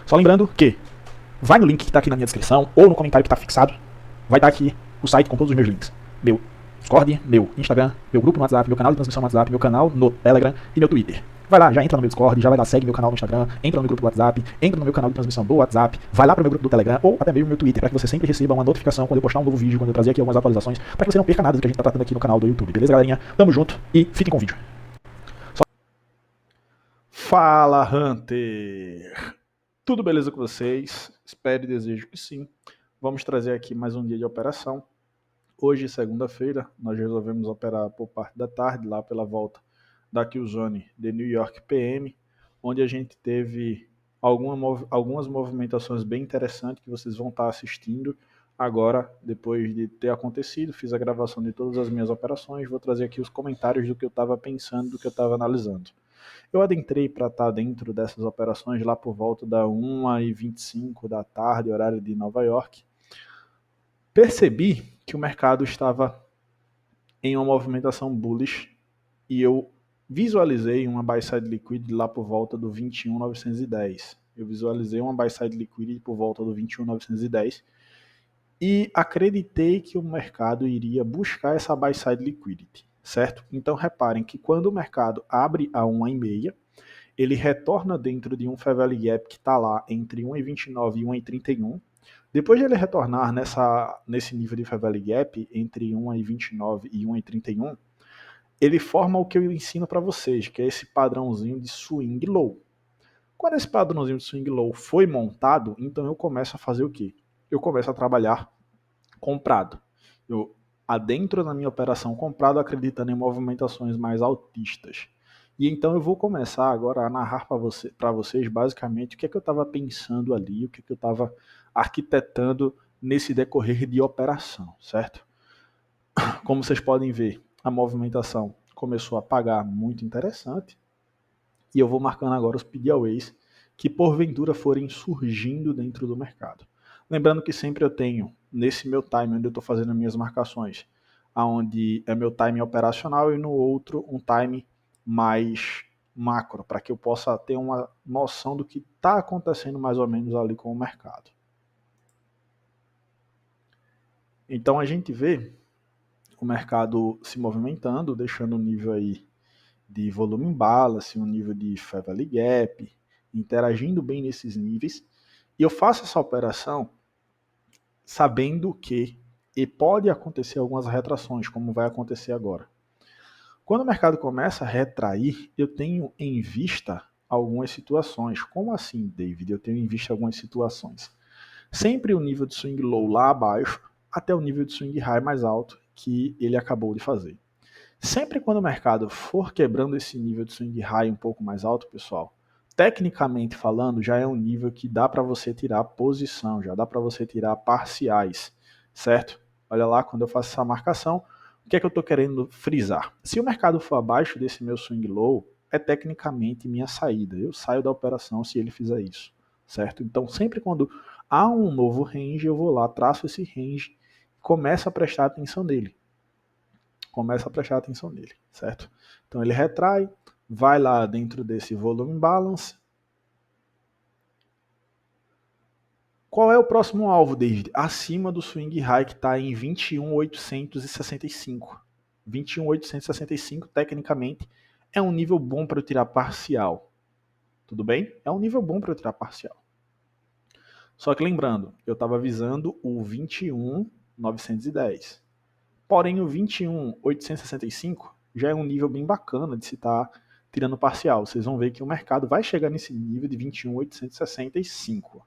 Só lembrando que vai no link que está aqui na minha descrição ou no comentário que está fixado, vai estar aqui o site com todos os meus links. Meu Discord, meu Instagram, meu grupo no WhatsApp, meu canal de transmissão no WhatsApp, meu canal no Telegram e meu Twitter. Vai lá, já entra no meu Discord, já vai lá, segue meu canal no Instagram, entra no meu grupo do WhatsApp, entra no meu canal de transmissão do WhatsApp, vai lá pro meu grupo do Telegram ou até mesmo no meu Twitter, para que você sempre receba uma notificação quando eu postar um novo vídeo, quando eu trazer aqui algumas atualizações, para que você não perca nada do que a gente tá tratando aqui no canal do YouTube, beleza, galerinha? Tamo junto e fiquem com o vídeo. Fala, Hunter! Tudo beleza com vocês? Espero e desejo que sim. Vamos trazer aqui mais um dia de operação. Hoje, segunda-feira, nós resolvemos operar por parte da tarde, lá pela volta da Killzone de New York PM, onde a gente teve algumas movimentações bem interessantes que vocês vão estar assistindo agora, depois de ter acontecido. Fiz a gravação de todas as minhas operações, vou trazer aqui os comentários do que eu estava pensando, do que eu estava analisando. Eu adentrei para estar dentro dessas operações lá por volta da 1h25 da tarde, horário de Nova York. Percebi que o mercado estava em uma movimentação bullish e eu visualizei uma buy side liquidity lá por volta do 21.910. Eu visualizei uma buy side liquidity por volta do 21.910 e acreditei que o mercado iria buscar essa buy side liquidity, certo? Então reparem que quando o mercado abre a 1,5, ele retorna dentro de um Fair Value Gap que está lá entre 1,29 e 1,31. Depois de ele retornar nesse nível de Fair Value Gap, entre 1,29 e 1,31, ele forma o que eu ensino para vocês, que é esse padrãozinho de swing low. Quando esse padrãozinho de swing low foi montado, então eu começo a fazer o quê? Eu começo a trabalhar comprado. Eu adentro na minha operação comprado, acreditando em movimentações mais altistas. E então eu vou começar agora a narrar para vocês basicamente o que é que eu estava pensando ali, o que é que eu estava arquitetando nesse decorrer de operação, certo? Como vocês podem ver, a movimentação começou a pagar muito interessante e eu vou marcando agora os PDAWAys que porventura forem surgindo dentro do mercado. Lembrando que sempre eu tenho, nesse meu time onde eu estou fazendo as minhas marcações, onde é meu time operacional e no outro um time mais macro, para que eu possa ter uma noção do que está acontecendo mais ou menos ali com o mercado. Então a gente vê o mercado se movimentando, deixando um nível aí de volume imbalance, um nível de Fair Value Gap, interagindo bem nesses níveis. E eu faço essa operação sabendo que e pode acontecer algumas retrações, como vai acontecer agora. Quando o mercado começa a retrair, eu tenho em vista algumas situações. Como assim, David? Eu tenho em vista algumas situações. Sempre o nível de swing low lá abaixo, até o nível de swing high mais alto que ele acabou de fazer. Sempre quando o mercado for quebrando esse nível de swing high um pouco mais alto, pessoal, tecnicamente falando, já é um nível que dá para você tirar posição, já dá para você tirar parciais, certo? Olha lá, quando eu faço essa marcação, o que é que eu estou querendo frisar? Se o mercado for abaixo desse meu swing low, é tecnicamente minha saída. Eu saio da operação se ele fizer isso, certo? Então, sempre quando há um novo range, eu vou lá, traço esse range e começo a prestar atenção nele. Certo? Então ele retrai, vai lá dentro desse volume balance. Qual é o próximo alvo, David? Acima do swing high que está em 21.865. 21.865, tecnicamente, é um nível bom para eu tirar parcial. Tudo bem? É um nível bom para eu tirar parcial. Só que lembrando, eu estava visando o 21.910. Porém, o 21.865 já é um nível bem bacana de se estar tirando parcial. Vocês vão ver que o mercado vai chegar nesse nível de 21.865.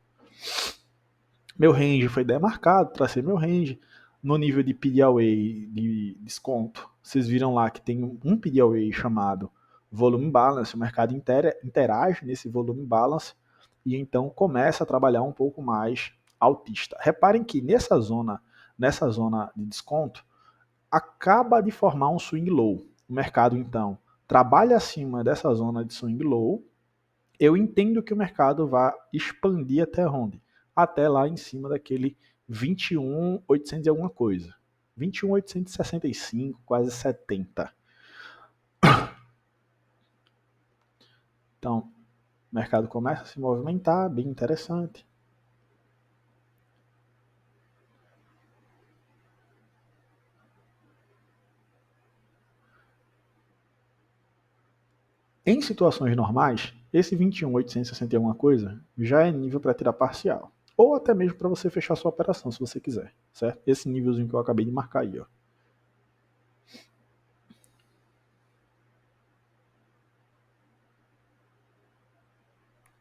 Meu range foi demarcado, tracei meu range. No nível de PDAway de desconto, vocês viram lá que tem um PDAway chamado volume balance. O mercado interage nesse volume balance e então começa a trabalhar um pouco mais altista. Reparem que nessa zona de desconto, acaba de formar um swing low. O mercado, então, trabalha acima dessa zona de swing low. Eu entendo que o mercado vai expandir até onde? Até lá em cima daquele 21.800 e alguma coisa. 21.865, quase 70. Então, O mercado começa a se movimentar, bem interessante. Em situações normais, esse 21.860 e alguma coisa já é nível para tirar parcial. Ou até mesmo para você fechar sua operação, se você quiser, certo? Esse nívelzinho que eu acabei de marcar aí, ó.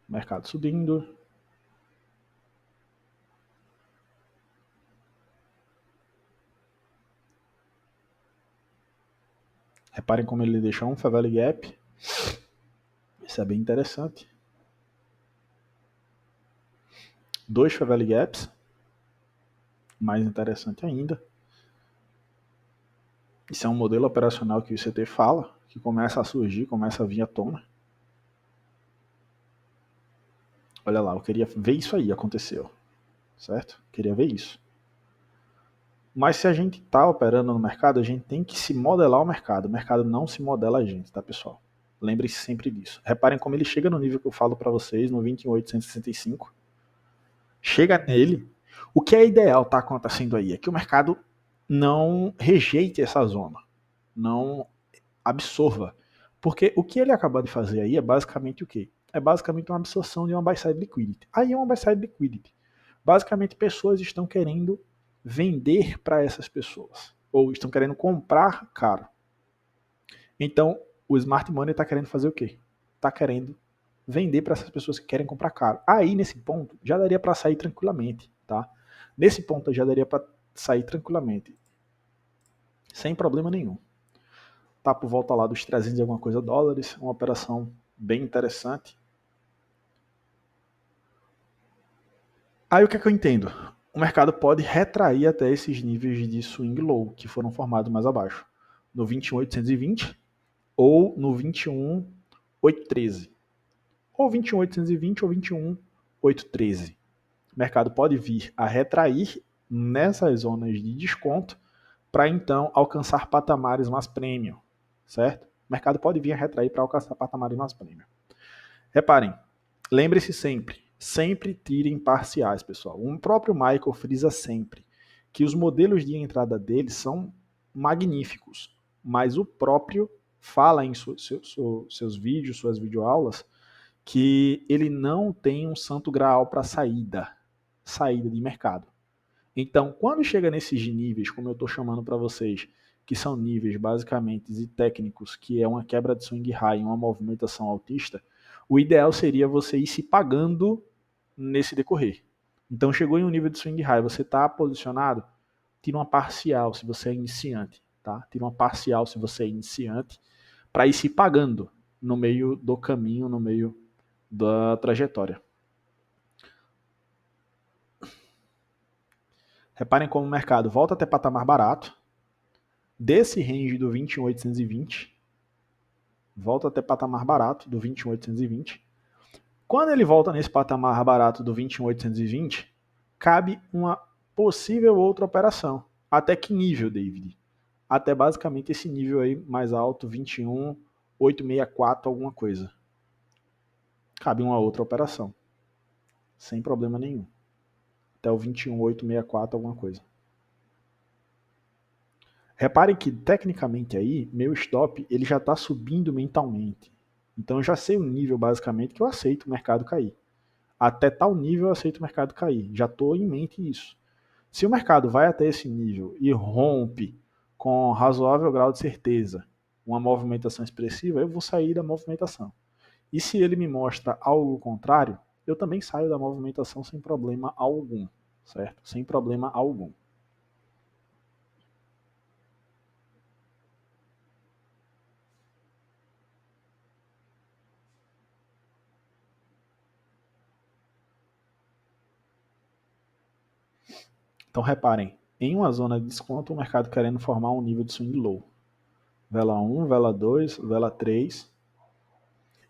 Mercado subindo. Reparem como ele deixou um Favela Gap. Isso é bem interessante. 2 Favela Gaps. Mais interessante ainda. Isso é um modelo operacional que o ICT fala, que começa a surgir, começa a vir à tona. Olha lá, eu queria ver isso aí, aconteceu. Certo? Queria ver isso. Mas se a gente está operando no mercado, a gente tem que se modelar o mercado. O mercado não se modela a gente, tá, pessoal? Lembre-se sempre disso. Reparem como ele chega no nível que eu falo para vocês, no 21.865. Chega nele. O que é ideal tá acontecendo aí é que o mercado não rejeite essa zona. Não absorva. Porque o que ele acabou de fazer aí é basicamente o quê? É basicamente uma absorção de uma buy-side liquidity. Aí é uma buy-side liquidity. Basicamente, pessoas estão querendo vender para essas pessoas. Ou estão querendo comprar caro. Então, o Smart Money está querendo fazer o quê? Está querendo vender para essas pessoas que querem comprar caro. Aí, nesse ponto, já daria para sair tranquilamente. Tá? Nesse ponto, já daria para sair tranquilamente. Sem problema nenhum. Tá por volta lá dos 300 e alguma coisa dólares. Uma operação bem interessante. Aí o que é que eu entendo? O mercado pode retrair até esses níveis de swing low que foram formados mais abaixo. No 21.820 ou no 21.813. Ou 21.820 ou 21.813. O mercado pode vir a retrair nessas zonas de desconto para então alcançar patamares mais premium, certo? O mercado pode vir a retrair para alcançar patamares mais premium. Reparem, lembre-se sempre tirem parciais, pessoal. O próprio Michael frisa sempre que os modelos de entrada dele são magníficos, mas o próprio fala em seus vídeos, suas videoaulas, que ele não tem um santo graal para saída de mercado. Então, quando chega nesses níveis, como eu estou chamando para vocês, que são níveis basicamente e técnicos, que é uma quebra de swing high e uma movimentação altista, o ideal seria você ir se pagando nesse decorrer. Então, chegou em um nível de swing high, você está posicionado, tira uma parcial se você é iniciante, tá? Tira uma parcial se você é iniciante, para ir se pagando no meio do caminho, no meio da trajetória. Reparem como o mercado volta até patamar barato, desse range do 21.820, volta até patamar barato do 21.820. Quando ele volta nesse patamar barato do 21.820, cabe uma possível outra operação. Até que nível, David? Até basicamente esse nível aí mais alto, 21.864 alguma coisa. Cabe uma outra operação. Sem problema nenhum. Até o 21.864 alguma coisa. Reparem que, tecnicamente aí, meu stop ele já está subindo mentalmente. Então eu já sei o nível, basicamente, que eu aceito o mercado cair. Até tal nível eu aceito o mercado cair. Já estou em mente isso. Se o mercado vai até esse nível e rompe com razoável grau de certeza uma movimentação expressiva, eu vou sair da movimentação. E se ele me mostra algo contrário, eu também saio da movimentação sem problema algum, certo? Sem problema algum. Então reparem, em uma zona de desconto, o mercado querendo formar um nível de swing low. Vela 1, vela 2, vela 3.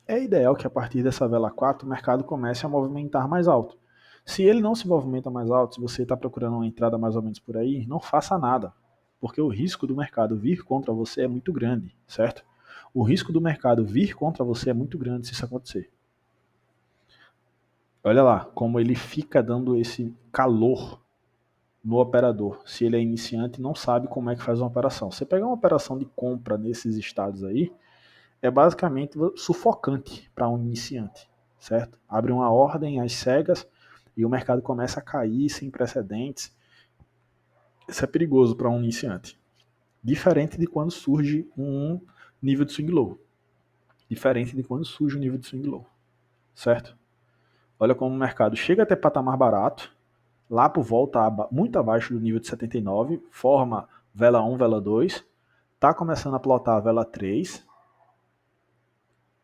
É ideal que a partir dessa vela 4 o mercado comece a movimentar mais alto. Se ele não se movimenta mais alto, se você está procurando uma entrada mais ou menos por aí, não faça nada, porque o risco do mercado vir contra você é muito grande, certo? O risco do mercado vir contra você é muito grande se isso acontecer. Olha lá como ele fica dando esse calor no operador. Se ele é iniciante, não sabe como é que faz uma operação. Você pegar uma operação de compra nesses estados aí, é basicamente sufocante para um iniciante, certo? Abre uma ordem às cegas e o mercado começa a cair sem precedentes. Isso é perigoso para um iniciante. Diferente de quando surge um nível de swing low. Diferente de quando surge um nível de swing low, certo? Olha como o mercado chega até patamar barato, lá por volta muito abaixo do nível de 79, forma vela 1, vela 2, está começando a plotar a vela 3,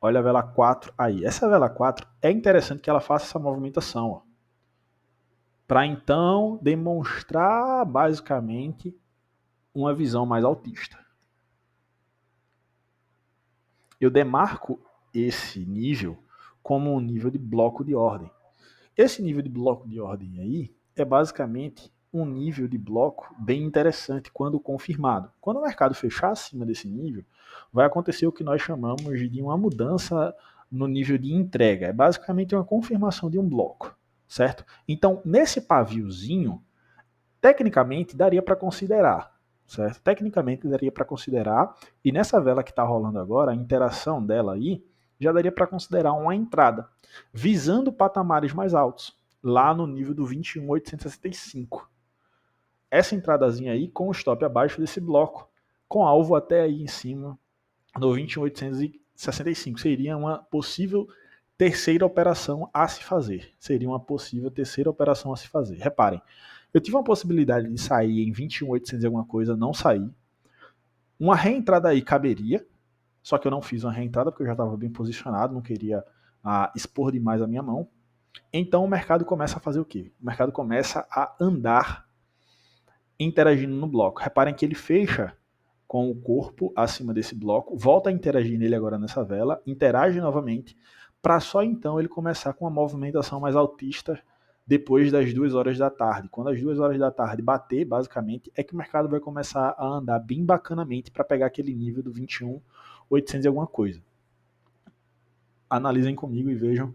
olha a vela 4 aí. Essa vela 4 é interessante que ela faça essa movimentação, para então demonstrar basicamente uma visão mais altista. Eu demarco esse nível como um nível de bloco de ordem. Esse nível de bloco de ordem aí é basicamente um nível de bloco bem interessante quando confirmado. Quando o mercado fechar acima desse nível, vai acontecer o que nós chamamos de uma mudança no nível de entrega. É basicamente uma confirmação de um bloco, certo? Então, nesse paviozinho, tecnicamente daria para considerar, certo? Tecnicamente daria para considerar, e nessa vela que está rolando agora, a interação dela aí, já daria para considerar uma entrada, visando patamares mais altos, lá no nível do 21.865. Essa entradazinha aí com o stop abaixo desse bloco, com alvo até aí em cima, no 21.865. Seria uma possível terceira operação a se fazer. Seria uma possível terceira operação a se fazer. Reparem, eu tive uma possibilidade de sair em 21.800 e alguma coisa, não saí. Uma reentrada aí caberia, só que eu não fiz uma reentrada porque eu já estava bem posicionado, não queria expor demais a minha mão. Então o mercado começa a fazer o quê? O mercado começa a andar interagindo no bloco. Reparem que ele fecha com o corpo acima desse bloco, volta a interagir nele agora nessa vela, interage novamente, para só então ele começar com uma movimentação mais altista depois das 2 horas da tarde. Quando as 2 horas da tarde bater, basicamente, é que o mercado vai começar a andar bem bacanamente para pegar aquele nível do 21.800 e alguma coisa. Analisem comigo e vejam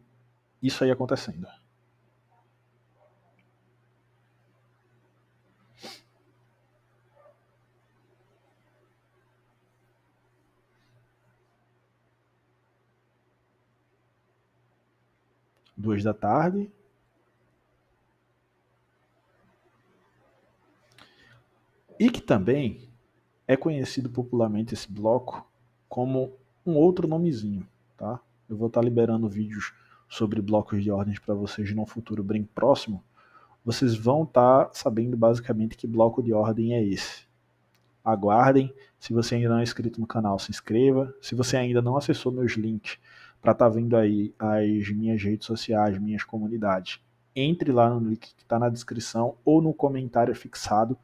isso aí acontecendo. Duas da tarde. E que também é conhecido popularmente esse bloco como um outro nomezinho, tá? Eu vou estar liberando vídeos sobre blocos de ordens para vocês num futuro bem próximo. Vocês vão estar sabendo basicamente que bloco de ordem é esse. Aguardem. Se você ainda não é inscrito no canal, se inscreva. Se você ainda não acessou meus links para estar vendo aí as minhas redes sociais, minhas comunidades, entre lá no link que está na descrição ou no comentário fixado.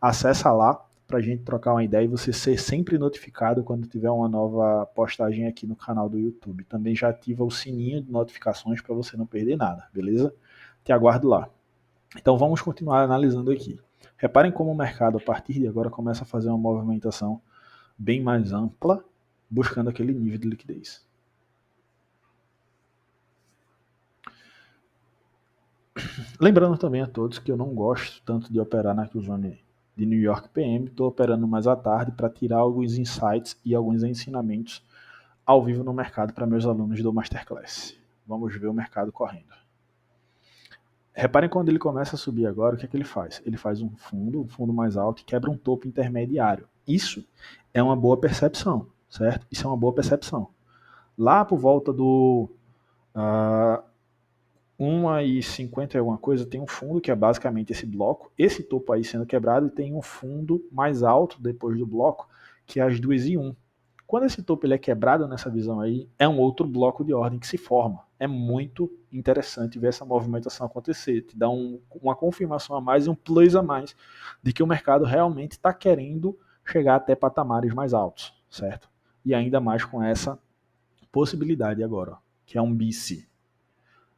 Acessa lá para a gente trocar uma ideia e você ser sempre notificado quando tiver uma nova postagem aqui no canal do YouTube. Também já ativa o sininho de notificações para você não perder nada, beleza? Te aguardo lá. Então vamos continuar analisando aqui. Reparem como o mercado, a partir de agora, começa a fazer uma movimentação bem mais ampla, buscando aquele nível de liquidez. Lembrando também a todos que eu não gosto tanto de operar na Q-Zone de New York PM, estou operando mais à tarde para tirar alguns insights e alguns ensinamentos ao vivo no mercado para meus alunos do Masterclass. Vamos ver o mercado correndo. Reparem quando ele começa a subir agora, o que é que ele faz? Ele faz um fundo mais alto e quebra um topo intermediário. Isso é uma boa percepção, certo? Isso é uma boa percepção. Lá por volta do 1,50 e alguma coisa, tem um fundo que é basicamente esse bloco, esse topo aí sendo quebrado, e tem um fundo mais alto depois do bloco, que é as 2,1. Quando esse topo ele é quebrado nessa visão aí, é um outro bloco de ordem que se forma. É muito interessante ver essa movimentação acontecer, te dá uma confirmação a mais e um plus a mais de que o mercado realmente está querendo chegar até patamares mais altos, certo? E ainda mais com essa possibilidade agora, ó, que é um BC.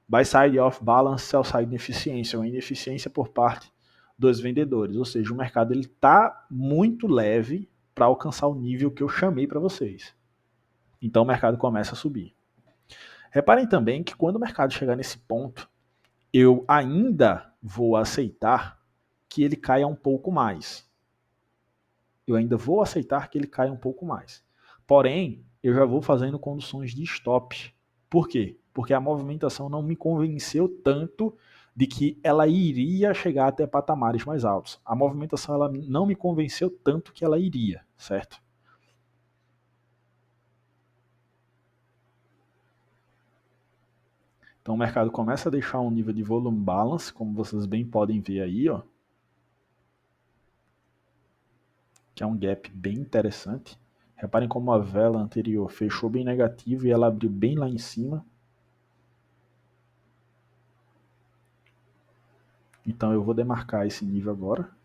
Buy side off balance, sell side ineficiência, uma ineficiência por parte dos vendedores, ou seja, o mercado está muito leve para alcançar o nível que eu chamei para vocês. Então o mercado começa a subir. Reparem também que quando o mercado chegar nesse ponto, eu ainda vou aceitar que ele caia um pouco mais. Eu ainda vou aceitar que ele caia um pouco mais. Porém, eu já vou fazendo condições de stop. Por quê? Porque a movimentação não me convenceu tanto de que ela iria chegar até patamares mais altos. A movimentação ela não me convenceu tanto que ela iria, certo? Então o mercado começa a deixar um nível de volume balance, como vocês bem podem ver aí, ó, que é um gap bem interessante. Reparem como a vela anterior fechou bem negativo e ela abriu bem lá em cima. Então eu vou demarcar esse nível agora.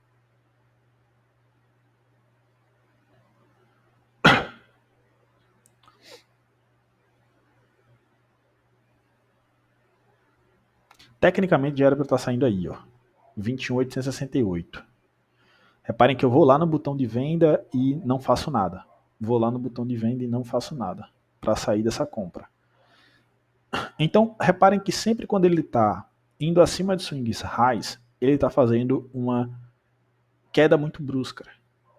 Tecnicamente já era para estar saindo aí, ó, 21.868. Reparem que eu vou lá no botão de venda e não faço nada. Vou lá no botão de venda e não faço nada para sair dessa compra. Então, reparem que sempre quando ele está indo acima de swings highs, ele está fazendo uma queda muito brusca.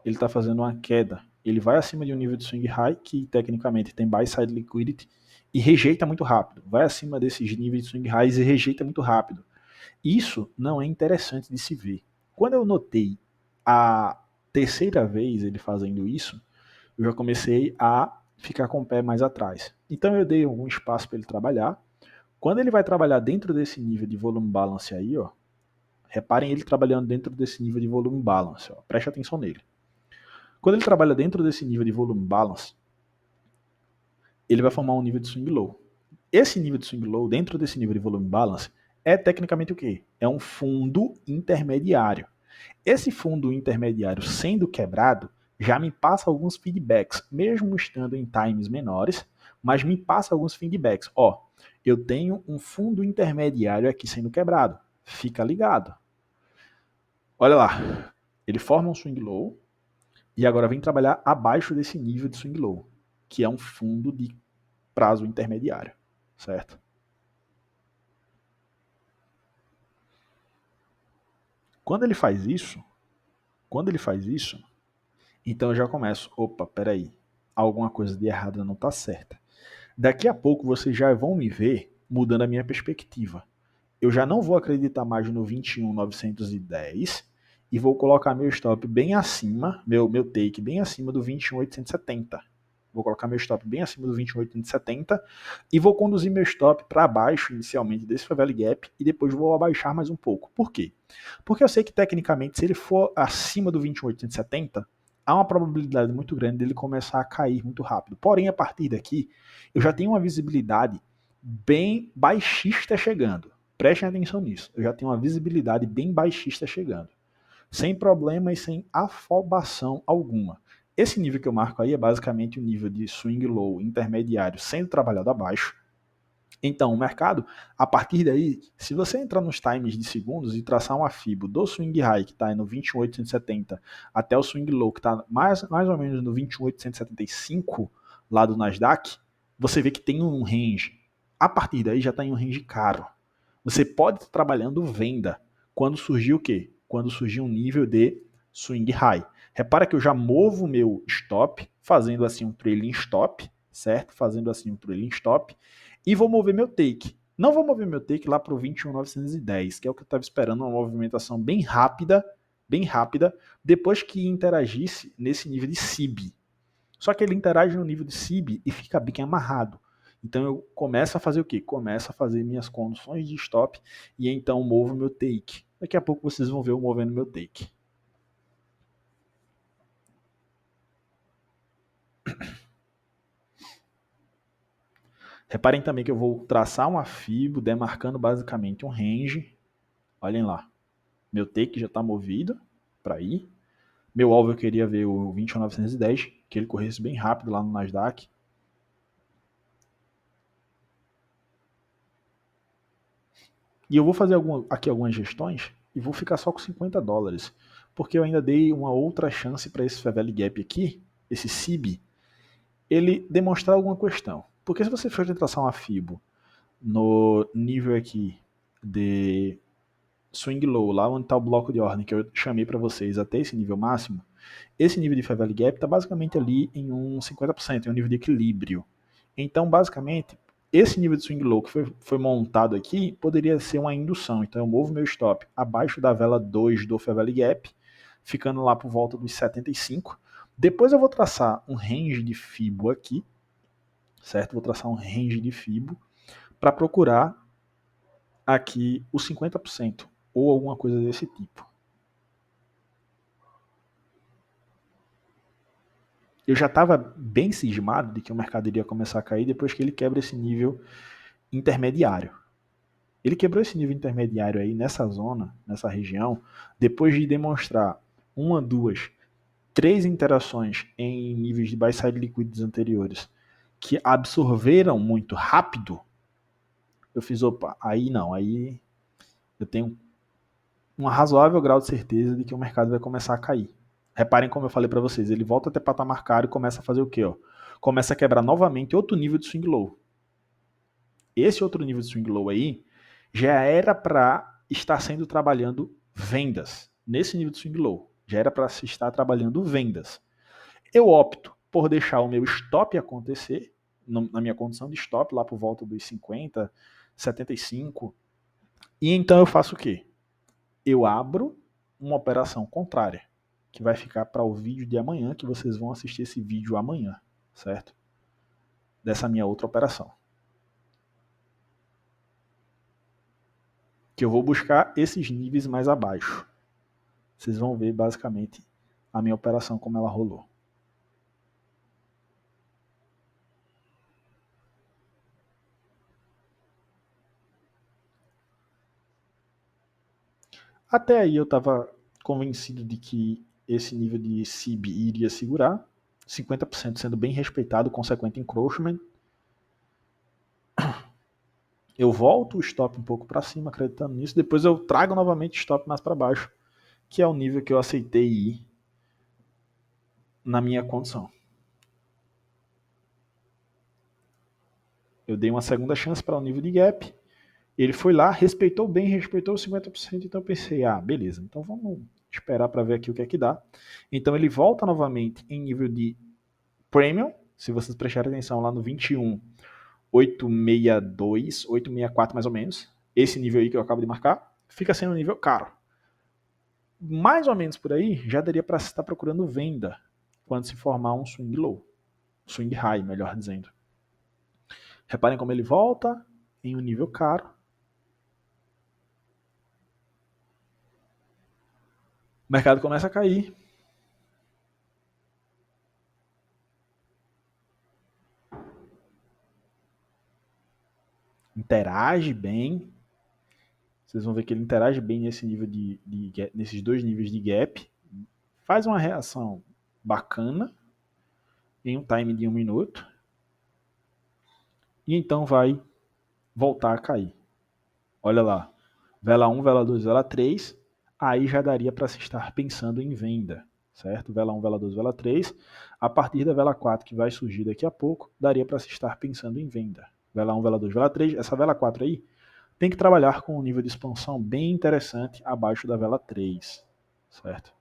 Ele está fazendo uma queda. Ele vai acima de um nível de swing high, que tecnicamente tem buy side liquidity, e rejeita muito rápido. Vai acima desses níveis de swing highs e rejeita muito rápido. Isso não é interessante de se ver. Quando eu notei a terceira vez ele fazendo isso, eu já comecei a ficar com o pé mais atrás. Então eu dei algum espaço para ele trabalhar. Quando ele vai trabalhar dentro desse nível de volume balance aí, ó, reparem ele trabalhando dentro desse nível de volume balance, ó, preste atenção nele. Quando ele trabalha dentro desse nível de volume balance, ele vai formar um nível de swing low. Esse nível de swing low, dentro desse nível de volume balance, é tecnicamente o quê? É um fundo intermediário. Esse fundo intermediário sendo quebrado, já me passa alguns feedbacks, mesmo estando em times menores, mas me passa alguns feedbacks. Ó, eu tenho um fundo intermediário aqui sendo quebrado. Fica ligado. Olha lá, ele forma um swing low e agora vem trabalhar abaixo desse nível de swing low, que é um fundo de prazo intermediário, certo? Quando ele faz isso, então eu já começo, opa, peraí, alguma coisa de errada não está certa. Daqui a pouco vocês já vão me ver mudando a minha perspectiva. Eu já não vou acreditar mais no 21.910 e vou colocar meu stop bem acima, meu take bem acima do 21.870. Vou colocar meu stop bem acima do 21.870 e vou conduzir meu stop para baixo inicialmente desse Favela Gap e depois vou abaixar mais um pouco. Por quê? Porque eu sei que tecnicamente se ele for acima do 21.870, há uma probabilidade muito grande dele começar a cair muito rápido. Porém, a partir daqui, eu já tenho uma visibilidade bem baixista chegando. Prestem atenção nisso. Eu já tenho uma visibilidade bem baixista chegando. Sem problema e sem afobação alguma. Esse nível que eu marco aí é basicamente o nível de swing low intermediário sendo trabalhado abaixo. Então, o mercado, a partir daí, se você entrar nos times de segundos e traçar uma FIBO do swing high, que está no 21.870, até o swing low, que está mais ou menos no 21.875, lá do Nasdaq, você vê que tem um range. A partir daí já está em um range caro. Você pode estar trabalhando venda quando surgir o quê? Quando surgir um nível de swing high. Repara que eu já movo meu stop, fazendo assim um trailing stop, certo? Fazendo assim um trailing stop, e vou mover meu take. Não vou mover meu take lá para o 21.910, que é o que eu estava esperando, uma movimentação bem rápida, depois que interagisse nesse nível de SIB. Só que ele interage no nível de SIB e fica bem amarrado. Então eu começo a fazer o quê? Começo a fazer minhas condições de stop e então movo meu take. Daqui a pouco vocês vão ver eu movendo meu take. Reparem também que eu vou traçar uma FIBO, demarcando basicamente um range. Olhem lá. Meu take já está movido para ir. Meu alvo eu queria ver o 21.910, que ele corresse bem rápido lá no Nasdaq. E eu vou fazer aqui algumas gestões e vou ficar só com $50. Porque eu ainda dei uma outra chance para esse Favela Gap aqui, esse SIB, ele demonstrar alguma questão. Porque se você for traçar uma FIBO no nível aqui de swing low, lá onde está o bloco de ordem que eu chamei para vocês até esse nível máximo, esse nível de Fair Value Gap está basicamente ali em um 50%, em um nível de equilíbrio. Então, basicamente, esse nível de swing low que foi montado aqui poderia ser uma indução. Então, eu movo meu stop abaixo da vela 2 do Fair Value Gap, ficando lá por volta dos 75. Depois eu vou traçar um range de Fibo aqui, certo? Vou traçar um range de Fibo para procurar aqui os 50% ou alguma coisa desse tipo. Eu já estava bem cismado de que o mercado iria começar a cair depois que ele quebra esse nível intermediário. Ele quebrou esse nível intermediário aí nessa zona, nessa região, depois de demonstrar uma, duas, três interações em níveis de buy-side liquidity anteriores que absorveram muito rápido. Eu fiz, opa, aí não, aí eu tenho um razoável grau de certeza de que o mercado vai começar a cair. Reparem como eu falei para vocês, ele volta até patamar caro e começa a fazer o quê? Ó? Começa a quebrar novamente outro nível de swing low. Esse outro nível de swing low aí já era para estar sendo trabalhando vendas. Nesse nível de swing low, já era para se estar trabalhando vendas. Eu opto por deixar o meu stop acontecer, na minha condição de stop, lá por volta dos 50, 75. E então eu faço o quê? Eu abro uma operação contrária, que vai ficar para o vídeo de amanhã, que vocês vão assistir esse vídeo amanhã, certo? Dessa minha outra operação. Que eu vou buscar esses níveis mais abaixo. Vocês vão ver basicamente a minha operação como ela rolou. Até aí eu estava convencido de que esse nível de CIB iria segurar, 50% sendo bem respeitado, consequente encroachment. Eu volto o stop um pouco para cima, acreditando nisso, depois eu trago novamente o stop mais para baixo, que é o nível que eu aceitei ir na minha condição. Eu dei uma segunda chance para o nível de gap, ele foi lá, respeitou bem, respeitou os 50%, então eu pensei, beleza, então vamos esperar para ver aqui o que é que dá. Então ele volta novamente em nível de premium, se vocês prestarem atenção lá no 21, 862, 864 mais ou menos, esse nível aí que eu acabo de marcar, fica sendo um nível caro. Mais ou menos por aí, já daria para estar procurando venda quando se formar um swing low, swing high, melhor dizendo. Reparem como ele volta em um nível caro. O mercado começa a cair. Interage bem. Vocês vão ver que ele interage bem nesse nível nesses dois níveis de gap. Faz uma reação bacana em um time de 1 minuto. E então vai voltar a cair. Olha lá. Vela 1, vela 2, vela 3. Aí já daria para se estar pensando em venda. Certo? Vela 1, vela 2, vela 3. A partir da vela 4, que vai surgir daqui a pouco, daria para se estar pensando em venda. Vela 1, vela 2, vela 3. Essa vela 4 aí tem que trabalhar com um nível de expansão bem interessante abaixo da vela 3. Certo?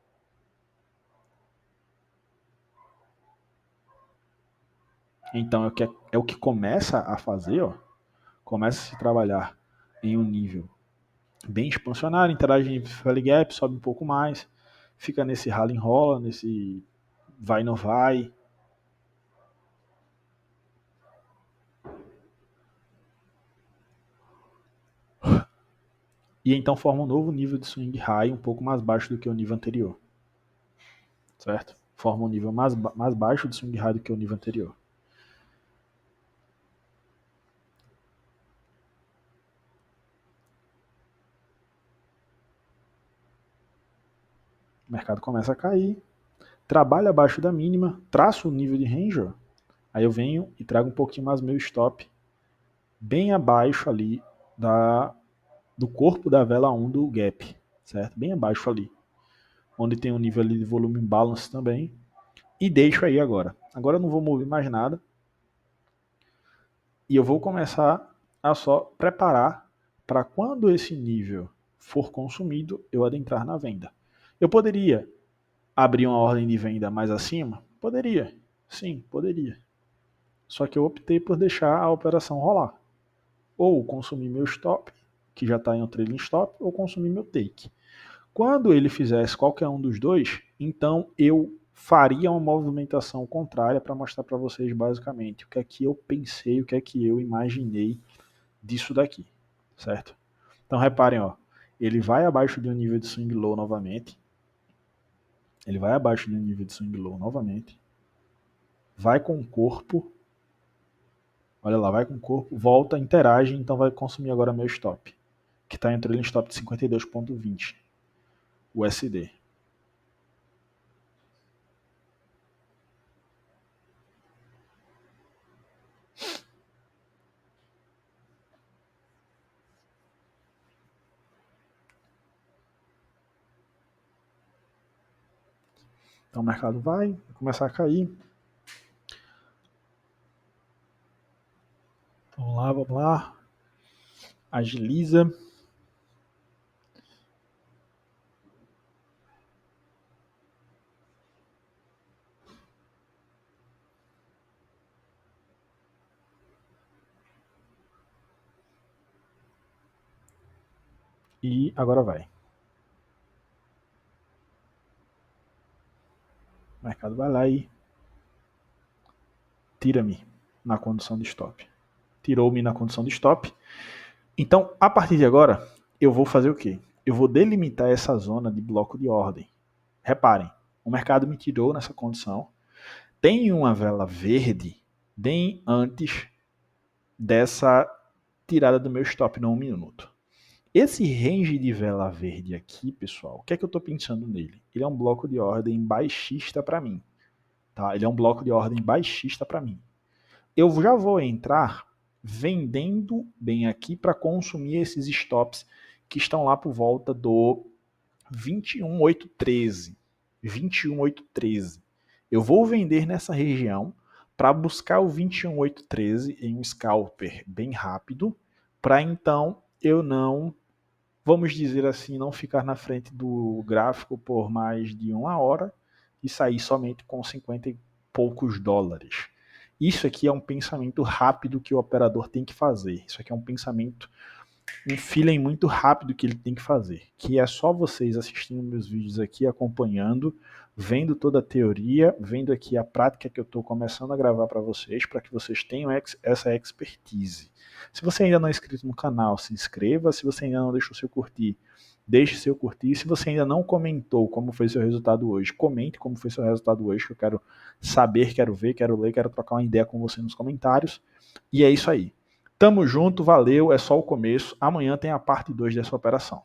Então é o que começa a fazer, ó, começa a se trabalhar em um nível bem expansionário, interage em Fairly Gap, sobe um pouco mais, fica nesse rally enrola, nesse vai não vai. E então forma um novo nível de swing high um pouco mais baixo do que o nível anterior. Certo? Forma um nível mais baixo de swing high do que o nível anterior. O mercado começa a cair, trabalha abaixo da mínima, traço o nível de range, ó, aí eu venho e trago um pouquinho mais meu stop bem abaixo ali do corpo da vela 1 do gap, certo? Bem abaixo ali, onde tem um nível ali de volume imbalance também, e deixo aí agora. Agora eu não vou mover mais nada, e eu vou começar a só preparar para quando esse nível for consumido, eu adentrar na venda. Eu poderia abrir uma ordem de venda mais acima? Poderia. Sim, poderia. Só que eu optei por deixar a operação rolar. Ou consumir meu stop, que já está em um trailing stop, ou consumir meu take. Quando ele fizesse qualquer um dos dois, então eu faria uma movimentação contrária para mostrar para vocês basicamente o que é que eu pensei, o que é que eu imaginei disso daqui, certo? Então reparem, ó, ele vai abaixo de um nível de swing low novamente, ele vai abaixo de um nível de swing low novamente, vai com o corpo, olha lá, vai com o corpo, volta, interage, então vai consumir agora meu stop, que está em um trailing stop de 52,20 USD. Então o mercado vai começar a cair. Vamos lá. Agiliza. E agora vai. O mercado vai lá e tira-me na condição de stop. Tirou-me na condição de stop. Então, a partir de agora, eu vou fazer o quê? Eu vou delimitar essa zona de bloco de ordem. Reparem, o mercado me tirou nessa condição. Tem uma vela verde bem antes dessa tirada do meu stop no 1 minuto. Esse range de vela verde aqui, pessoal, o que é que eu estou pensando nele? Ele é um bloco de ordem baixista para mim. Tá? Ele é um bloco de ordem baixista para mim. Eu já vou entrar vendendo bem aqui para consumir esses stops que estão lá por volta do 21.813. 21.813. Eu vou vender nessa região para buscar o 21.813 em um scalper bem rápido, para então eu não, vamos dizer assim, não ficar na frente do gráfico por mais de uma hora e sair somente com 50 e poucos dólares. Isso aqui é um pensamento rápido que o operador tem que fazer. Isso aqui é um pensamento, um feeling muito rápido que ele tem que fazer. Que é só vocês assistindo meus vídeos aqui, acompanhando, vendo toda a teoria, vendo aqui a prática que eu estou começando a gravar para vocês, para que vocês tenham essa expertise. Se você ainda não é inscrito no canal, se inscreva. Se você ainda não deixou seu curtir, deixe seu curtir. Se você ainda não comentou como foi seu resultado hoje, comente como foi seu resultado hoje, que eu quero saber, quero ver, quero ler, quero trocar uma ideia com você nos comentários. E é isso aí. Tamo junto, valeu, é só o começo. Amanhã tem a parte 2 dessa operação.